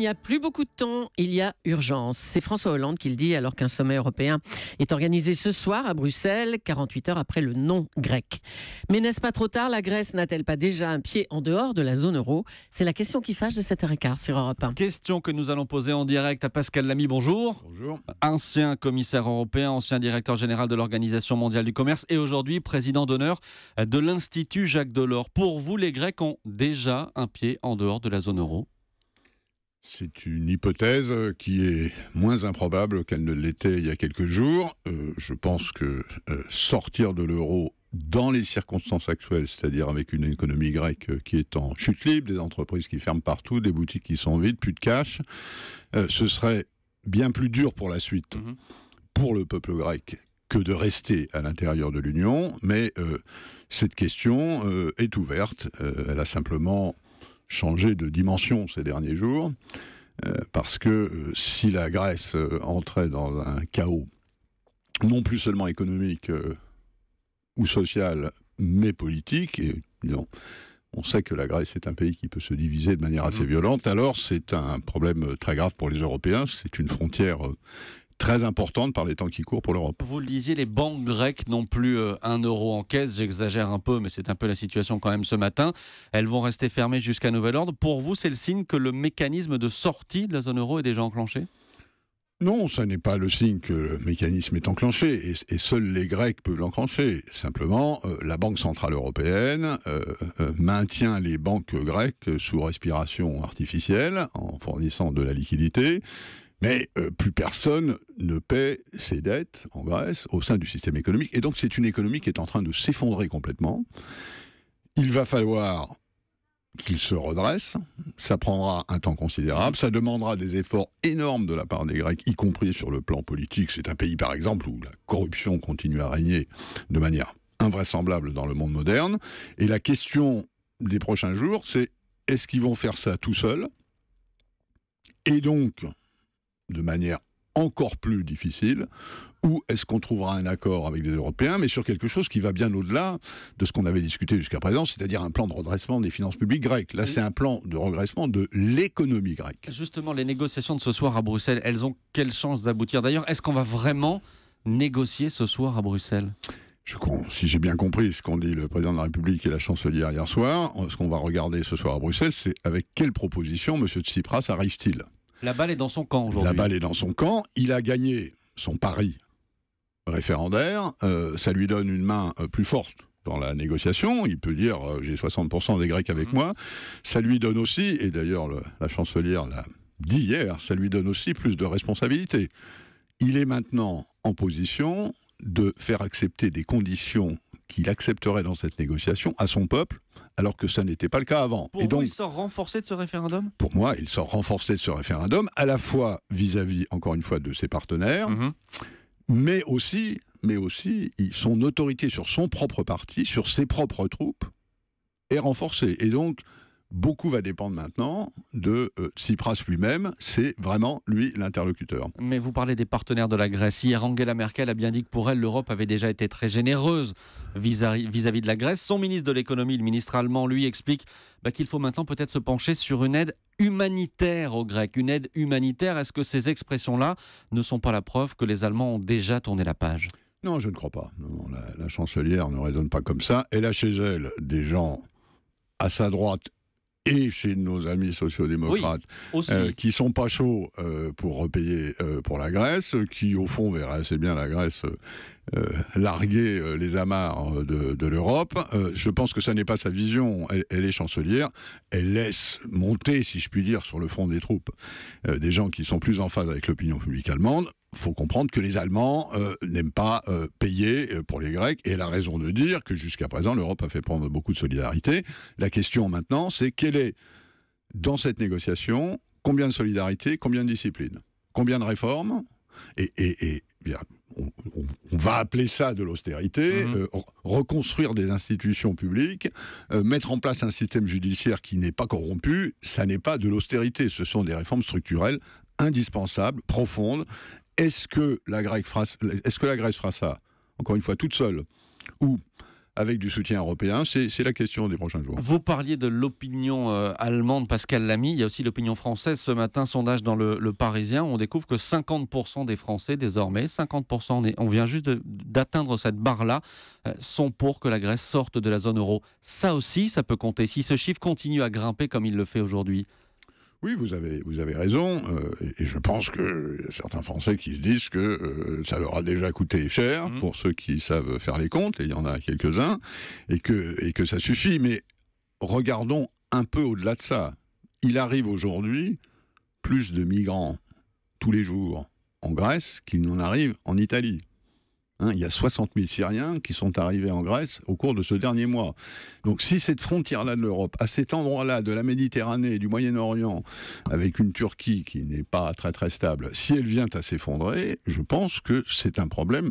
n'y a plus beaucoup de temps, il y a urgence. C'est François Hollande qui le dit alors qu'un sommet européen est organisé ce soir à Bruxelles, 48 heures après le non grec. Mais n'est-ce pas trop tard? La Grèce n'a-t-elle pas déjà un pied en dehors de la zone euro? C'est la question qui fâche de 7h15 sur Europe 1. Question que nous allons poser en direct à Pascal Lamy. Bonjour. Bonjour. Ancien commissaire européen, ancien directeur général de l'Organisation mondiale du commerce et aujourd'hui président d'honneur de l'Institut Jacques Delors. Pour vous, les Grecs ont déjà un pied en dehors de la zone euro? C'est une hypothèse qui est moins improbable qu'elle ne l'était il y a quelques jours. Je pense que sortir de l'euro dans les circonstances actuelles, c'est-à-dire avec une économie grecque qui est en chute libre, des entreprises qui ferment partout, des boutiques qui sont vides, plus de cash, ce serait bien plus dur pour la suite, pour le peuple grec, que de rester à l'intérieur de l'Union. Mais cette question est ouverte. Elle a simplement changé de dimension ces derniers jours, parce que si la Grèce entrait dans un chaos, non plus seulement économique ou social, mais politique, et non, on sait que la Grèce est un pays qui peut se diviser de manière assez violente, alors c'est un problème très grave pour les Européens, c'est une frontière très importante par les temps qui courent pour l'Europe. Vous le disiez, les banques grecques n'ont plus 1 euro en caisse, j'exagère un peu, mais c'est un peu la situation quand même ce matin. Elles vont rester fermées jusqu'à nouvel ordre. Pour vous, c'est le signe que le mécanisme de sortie de la zone euro est déjà enclenché ? Non, ça n'est pas le signe que le mécanisme est enclenché, et seuls les Grecs peuvent l'enclencher. Simplement, la Banque Centrale Européenne maintient les banques grecques sous respiration artificielle en fournissant de la liquidité. Mais plus personne ne paie ses dettes en Grèce au sein du système économique. Et donc c'est une économie qui est en train de s'effondrer complètement. Il va falloir qu'il se redresse. Ça prendra un temps considérable. Ça demandera des efforts énormes de la part des Grecs, y compris sur le plan politique. C'est un pays, par exemple, où la corruption continue à régner de manière invraisemblable dans le monde moderne. Et la question des prochains jours, c'est est-ce qu'ils vont faire ça tout seuls? Et donc de manière encore plus difficile, ou est-ce qu'on trouvera un accord avec des Européens, mais sur quelque chose qui va bien au-delà de ce qu'on avait discuté jusqu'à présent, c'est-à-dire un plan de redressement des finances publiques grecques. Là, c'est un plan de redressement de l'économie grecque. Justement, les négociations de ce soir à Bruxelles, elles ont quelle chance d'aboutir? D'ailleurs, est-ce qu'on va vraiment négocier ce soir à Bruxelles? Si j'ai bien compris ce qu'ont dit le président de la République et la chancelière hier soir, ce qu'on va regarder ce soir à Bruxelles, c'est avec quelle proposition M. Tsipras arrive-t-il? La balle est dans son camp aujourd'hui. La balle est dans son camp. Il a gagné son pari référendaire. Ça lui donne une main plus forte dans la négociation. Il peut dire j'ai 60% des Grecs avec moi. Ça lui donne aussi, et d'ailleurs la chancelière l'a dit hier, ça lui donne aussi plus de responsabilités. Il est maintenant en position de faire accepter des conditions qu'il accepterait dans cette négociation à son peuple, alors que ça n'était pas le cas avant. Pour vous, il sort renforcé de ce référendum? Pour moi, il sort renforcé de ce référendum, à la fois vis-à-vis, encore une fois, de ses partenaires, mais aussi son autorité sur son propre parti, sur ses propres troupes, est renforcée. Et donc, beaucoup va dépendre maintenant de Tsipras lui-même. C'est vraiment, lui, l'interlocuteur. Mais vous parlez des partenaires de la Grèce. Hier, Angela Merkel a bien dit que pour elle, l'Europe avait déjà été très généreuse vis-à-vis de la Grèce. Son ministre de l'économie, le ministre allemand, lui explique qu'il faut maintenant peut-être se pencher sur une aide humanitaire aux Grecs. Une aide humanitaire, est-ce que ces expressions-là ne sont pas la preuve que les Allemands ont déjà tourné la page? Non, je ne crois pas. Non, la chancelière ne raisonne pas comme ça. Elle a chez elle des gens à sa droite et chez nos amis sociodémocrates, qui sont pas chauds pour repayer pour la Grèce, qui au fond verraient assez bien la Grèce larguer les amarres de l'Europe. Je pense que ça n'est pas sa vision. Elle est chancelière. Elle laisse monter, si je puis dire, sur le front des troupes des gens qui sont plus en phase avec l'opinion publique allemande. Il faut comprendre que les Allemands n'aiment pas payer pour les Grecs, et elle a raison de dire que jusqu'à présent, l'Europe a fait prendre beaucoup de solidarité. La question maintenant, c'est quelle est, dans cette négociation, combien de solidarité, combien de discipline, combien de réformes, et bien, on va appeler ça de l'austérité, reconstruire des institutions publiques, mettre en place un système judiciaire qui n'est pas corrompu, ça n'est pas de l'austérité, ce sont des réformes structurelles indispensables, profondes. Est-ce que la Grèce fera ça, encore une fois, toute seule, ou avec du soutien européen, c'est la question des prochains jours. Vous parliez de l'opinion allemande, Pascal Lamy. Il y a aussi l'opinion française. Ce matin, sondage dans le Parisien, on découvre que 50% des Français, désormais, 50%, on vient juste d'atteindre cette barre-là, sont pour que la Grèce sorte de la zone euro. Ça aussi, ça peut compter. Si ce chiffre continue à grimper comme il le fait aujourd'hui. Oui, vous avez raison, et je pense qu'il y a certains Français qui se disent que ça leur a déjà coûté cher, pour ceux qui savent faire les comptes, et il y en a quelques-uns, et que ça suffit. Mais regardons un peu au-delà de ça. Il arrive aujourd'hui plus de migrants tous les jours en Grèce qu'il n'en arrive en Italie. Il y a 60 000 Syriens qui sont arrivés en Grèce au cours de ce dernier mois. Donc si cette frontière-là de l'Europe, à cet endroit-là de la Méditerranée et du Moyen-Orient, avec une Turquie qui n'est pas très très stable, si elle vient à s'effondrer, je pense que c'est un problème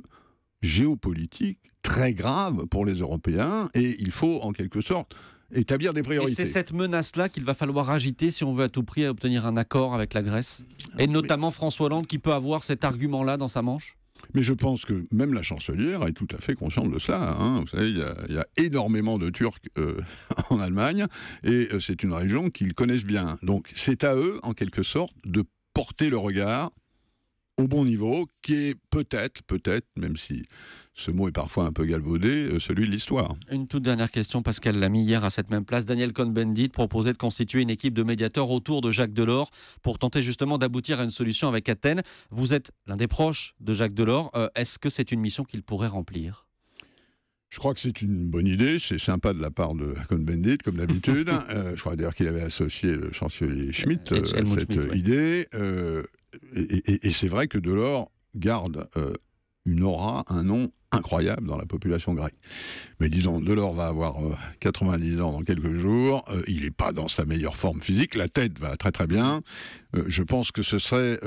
géopolitique très grave pour les Européens, et il faut en quelque sorte établir des priorités. Et c'est cette menace-là qu'il va falloir agiter si on veut à tout prix obtenir un accord avec la Grèce, et notamment François Hollande qui peut avoir cet argument-là dans sa manche. Mais je pense que même la chancelière est tout à fait consciente de cela. Vous savez, il y a énormément de Turcs en Allemagne, et c'est une région qu'ils connaissent bien. Donc c'est à eux, en quelque sorte, de porter le regard au bon niveau, qui est peut-être, même si ce mot est parfois un peu galvaudé, celui de l'histoire. Une toute dernière question, Pascal Lamy. Hier, à cette même place, Daniel Cohn-Bendit proposait de constituer une équipe de médiateurs autour de Jacques Delors pour tenter justement d'aboutir à une solution avec Athènes. Vous êtes l'un des proches de Jacques Delors. Est-ce que c'est une mission qu'il pourrait remplir ? Je crois que c'est une bonne idée, c'est sympa de la part de Cohn-Bendit, comme d'habitude. Je crois d'ailleurs qu'il avait associé le chancelier Schmitt à cette idée. Et c'est vrai que Delors garde une aura, un nom incroyable dans la population grecque. Mais disons, Delors va avoir 90 ans dans quelques jours, il n'est pas dans sa meilleure forme physique, la tête va très très bien. Je pense que ce serait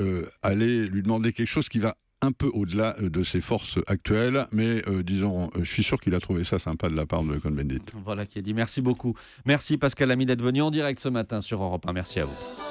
aller lui demander quelque chose qui va un peu au-delà de ses forces actuelles, mais disons, je suis sûr qu'il a trouvé ça sympa de la part de Cohn-Bendit. Voilà qui est dit. Merci beaucoup. Merci Pascal Lamy d'être venu en direct ce matin sur Europe 1. Merci à vous.